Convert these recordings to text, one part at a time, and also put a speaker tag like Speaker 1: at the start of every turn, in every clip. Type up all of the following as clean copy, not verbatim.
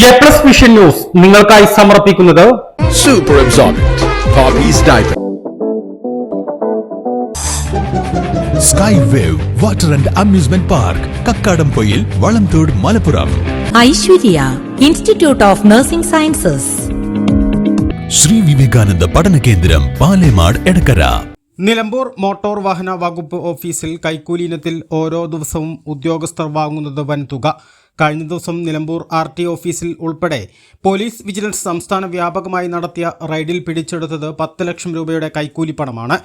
Speaker 1: A+ vision news നിങ്ങൾക്കായി സമർപ്പിക്കുന്നത്
Speaker 2: Super Absorbent Poppy's Diaper.
Speaker 3: Sky Wave Water and Amusement Park, Kakkadampoyil, Valamthood, Malappuram.
Speaker 4: Aishwarya Institute of Nursing Sciences.
Speaker 3: Sri Vivekananda Padana Kendram, Palemad, Edakara.
Speaker 1: Nilambur motor വാഹന വകുപ്പ് ഓഫീസിൽ കൈക്കൂലി ഇനത്തിൽ ഓരോ ദിവസവും ഉദ്യോഗസ്ഥർ വാങ്ങുന്നത് വൻതുക. കഴിഞ്ഞ ദിവസം നിലമ്പൂർ RT ഓഫീസിൽ ഉൾപ്പെടെ പോലീസ് വിജിലൻസ് സംസ്ഥാന വ്യാപകമായി നടത്തിയ റെയ്ഡിൽ പിടിച്ചെടുത്തത് 10 ലക്ഷം രൂപയുടെ കൈക്കൂലി പണമാണ്.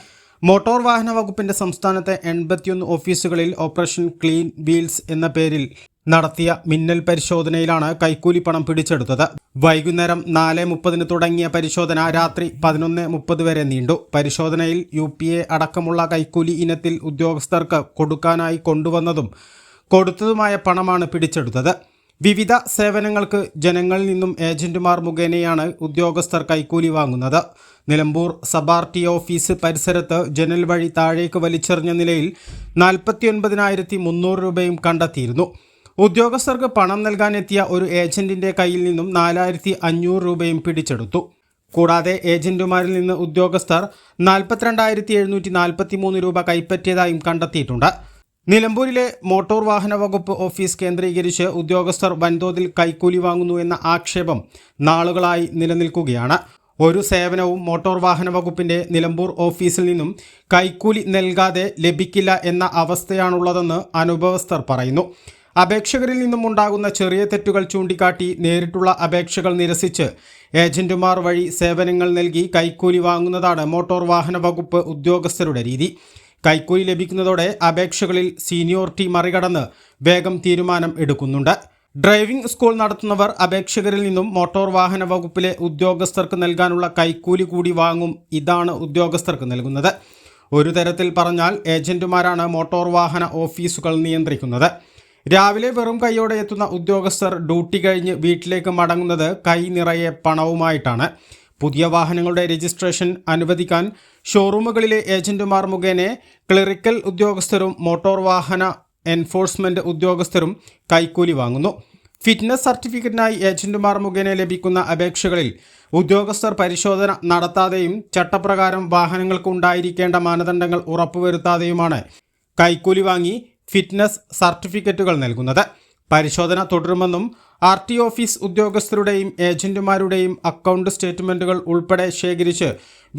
Speaker 1: മോട്ടോർ വാഹന വകുപ്പിന്റെ സംസ്ഥാനത്തെ 81 ഓഫീസുകളിൽ ഓപ്പറേഷൻ ക്ലീൻ വീൽസ് എന്ന പേരിൽ നടത്തിയ മിന്നൽ പരിശോധനയിലാണ് കൈക്കൂലി പണം പിടിച്ചെടുത്തത്. വൈകുന്നേരം 4:30 തുടങ്ങിയ പരിശോധന രാത്രി 11:30 വരെ നീണ്ടു. പരിശോധനയിൽ UPA അടക്കമുള്ള കൈക്കൂലി ഇനത്തിൽ ഉദ്യോഗസ്ഥർക്ക് കൊടുക്കാനായി കൊണ്ടുവന്നതും കൊടുത്തതുമായ പണമാണ് പിടിച്ചെടുത്തത്. വിവിധ സേവനങ്ങൾക്ക് ജനങ്ങളിൽ നിന്നും ഏജന്റുമാർ മുഖേനയാണ് ഉദ്യോഗസ്ഥർ കൈക്കൂലി വാങ്ങുന്നത്. നിലമ്പൂർ സബ് RT ഓഫീസ് പരിസരത്ത് ജനൽ വഴി താഴേക്ക് വലിച്ചെറിഞ്ഞ നിലയിൽ 49,300 രൂപയും കണ്ടെത്തിയിരുന്നു. ഉദ്യോഗസ്ഥർക്ക് പണം നൽകാനെത്തിയ ഒരു ഏജന്റിന്റെ കയ്യിൽ നിന്നും 4,500 രൂപയും പിടിച്ചെടുത്തു. കൂടാതെ ഏജന്റുമാരിൽ നിന്ന് ഉദ്യോഗസ്ഥർ 42,743 രൂപ കൈപ്പറ്റിയതായും കണ്ടെത്തിയിട്ടുണ്ട്. നിലമ്പൂരിലെ മോട്ടോർ വാഹന വകുപ്പ് ഓഫീസ് കേന്ദ്രീകരിച്ച് ഉദ്യോഗസ്ഥർ വൻതോതിൽ കൈക്കൂലി വാങ്ങുന്നു എന്ന ആക്ഷേപം നാളുകളായി നിലനിൽക്കുകയാണ്. ഒരു സേവനവും മോട്ടോർ വാഹന വകുപ്പിന്റെ നിലമ്പൂർ ഓഫീസിൽ നിന്നും കൈക്കൂലി നൽകാതെ ലഭിക്കില്ല എന്ന അവസ്ഥയാണുള്ളതെന്ന് അനുഭവസ്ഥർ പറയുന്നു. അപേക്ഷകരിൽ നിന്നും ഉണ്ടാകുന്ന ചെറിയ തെറ്റുകൾ ചൂണ്ടിക്കാട്ടി നേരിട്ടുള്ള അപേക്ഷകൾ നിരസിച്ച് ഏജന്റുമാർ വഴി സേവനങ്ങൾ നൽകി കൈക്കൂലി വാങ്ങുന്നതാണ് മോട്ടോർ വാഹന വകുപ്പ് ഉദ്യോഗസ്ഥരുടെ രീതി. കൈക്കൂലി ലഭിക്കുന്നതോടെ അപേക്ഷകളിൽ സീനിയോറിറ്റി മറികടന്ന് വേഗം തീരുമാനം എടുക്കുന്നുണ്ട്. ഡ്രൈവിംഗ് സ്കൂൾ നടത്തുന്നവർ അപേക്ഷകരിൽ നിന്നും മോട്ടോർ വാഹന വകുപ്പിലെ ഉദ്യോഗസ്ഥർക്ക് നൽകാനുള്ള കൈക്കൂലി കൂടി വാങ്ങും. ഇതാണ് ഉദ്യോഗസ്ഥർക്ക് നൽകുന്നത്. ഒരു തരത്തിൽ പറഞ്ഞാൽ ഏജന്റുമാരാണ് മോട്ടോർ വാഹന ഓഫീസുകൾ നിയന്ത്രിക്കുന്നത്. രാവിലെ വെറും കൈയോടെ എത്തുന്ന ഉദ്യോഗസ്ഥർ ഡ്യൂട്ടി കഴിഞ്ഞ് വീട്ടിലേക്ക് മടങ്ങുന്നത് കൈ നിറയെ പണവുമായിട്ടാണ്. പുതിയ വാഹനങ്ങളുടെ രജിസ്ട്രേഷൻ അനുവദിക്കാൻ ഷോറൂമുകളിലെ ഏജന്റുമാർ മുഖേന ക്ലറിക്കൽ ഉദ്യോഗസ്ഥരും മോട്ടോർ വാഹന എൻഫോഴ്സ്മെന്റ് ഉദ്യോഗസ്ഥരും കൈക്കൂലി വാങ്ങുന്നു. ഫിറ്റ്നസ് സർട്ടിഫിക്കറ്റിനായി ഏജന്റുമാർ മുഖേന ലഭിക്കുന്ന അപേക്ഷകളിൽ ഉദ്യോഗസ്ഥർ പരിശോധന നടത്താതെയും ചട്ടപ്രകാരം വാഹനങ്ങൾക്ക് ഉണ്ടായിരിക്കേണ്ട മാനദണ്ഡങ്ങൾ ഉറപ്പുവരുത്താതെയുമാണ് കൈക്കൂലി വാങ്ങി ഫിറ്റ്നസ് സർട്ടിഫിക്കറ്റുകൾ നൽകുന്നത്. പരിശോധന തുടരുമെന്നും RT ഓഫീസ് ഉദ്യോഗസ്ഥരുടെയും ഏജന്റുമാരുടെയും അക്കൗണ്ട് സ്റ്റേറ്റ്മെന്റുകൾ ഉൾപ്പെടെ ശേഖരിച്ച്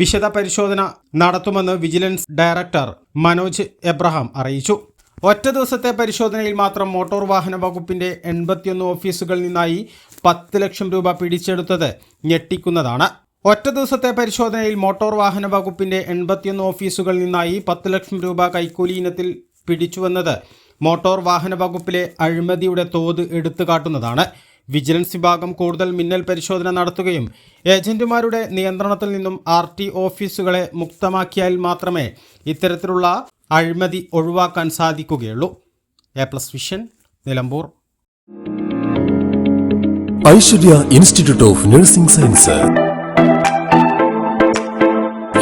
Speaker 1: വിശദ പരിശോധന നടത്തുമെന്ന് വിജിലൻസ് ഡയറക്ടർ മനോജ് എബ്രഹാം അറിയിച്ചു. ഒറ്റ ദിവസത്തെ പരിശോധനയിൽ മാത്രം മോട്ടോർ വാഹന വകുപ്പിന്റെ 81 ഓഫീസുകളിൽ നിന്നായി 10 ലക്ഷം രൂപ പിടിച്ചെടുത്തത് ഞെട്ടിക്കുന്നതാണ്. ഒറ്റ ദിവസത്തെ പരിശോധനയിൽ മോട്ടോർ വാഹന വകുപ്പിന്റെ 81 ഓഫീസുകളിൽ നിന്നായി 10 ലക്ഷം രൂപ കൈക്കൂലി ഇനത്തിൽ പിടിച്ചുവെന്നത് മോട്ടോർ വാഹന വകുപ്പിലെ അഴിമതിയുടെ തോത് എടുത്തു കാട്ടുന്നതാണ്. വിജിലൻസ് വിഭാഗം കൂടുതൽ മിന്നൽ പരിശോധന നടത്തുകയും ഏജന്റുമാരുടെ നിയന്ത്രണത്തിൽ നിന്നും RT ഓഫീസുകളെ മുക്തമാക്കിയാൽ മാത്രമേ ഇത്തരത്തിലുള്ള അഴിമതി ഒഴിവാക്കാൻ സാധിക്കുകയുള്ളൂ. A+ vision, Nilambur.
Speaker 5: Aishwarya institute of nursing science,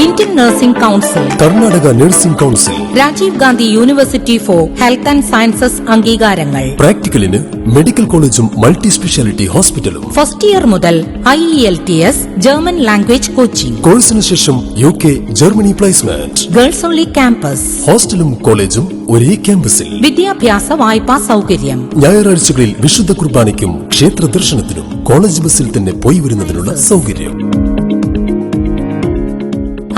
Speaker 4: Indian Nursing Council,
Speaker 5: Karnataka nursing council,
Speaker 4: Rajiv Gandhi university for health and sciences അംഗീകാരങ്ങൾ.
Speaker 5: പ്രാക്ടിക്കലിന് മെഡിക്കൽ കോളേജും മൾട്ടി സ്പെഷ്യാലിറ്റി ഹോസ്പിറ്റലും.
Speaker 4: ഫസ്റ്റ് ഇയർ മുതൽ IELTS ജർമ്മൻ ലാംഗ്വേജ് കോച്ചിംഗ്.
Speaker 5: കോഴ്സിന് ശേഷം UK, Germany placement.
Speaker 4: Girls only campus.
Speaker 5: ഹോസ്റ്റലും കോളേജും ഒരേ ക്യാമ്പസിൽ.
Speaker 4: വിദ്യാഭ്യാസ വായ്പാ സൗകര്യം.
Speaker 5: ഞായറാഴ്ചകളിൽ വിശുദ്ധ കുർബാനയ്ക്കും ക്ഷേത്ര ദർശനത്തിനും കോളേജ് ബസ്സിൽ തന്നെ പോയി വരുന്നതിനുള്ള സൗകര്യം.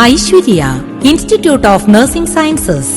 Speaker 4: Aishwarya institute of nursing sciences.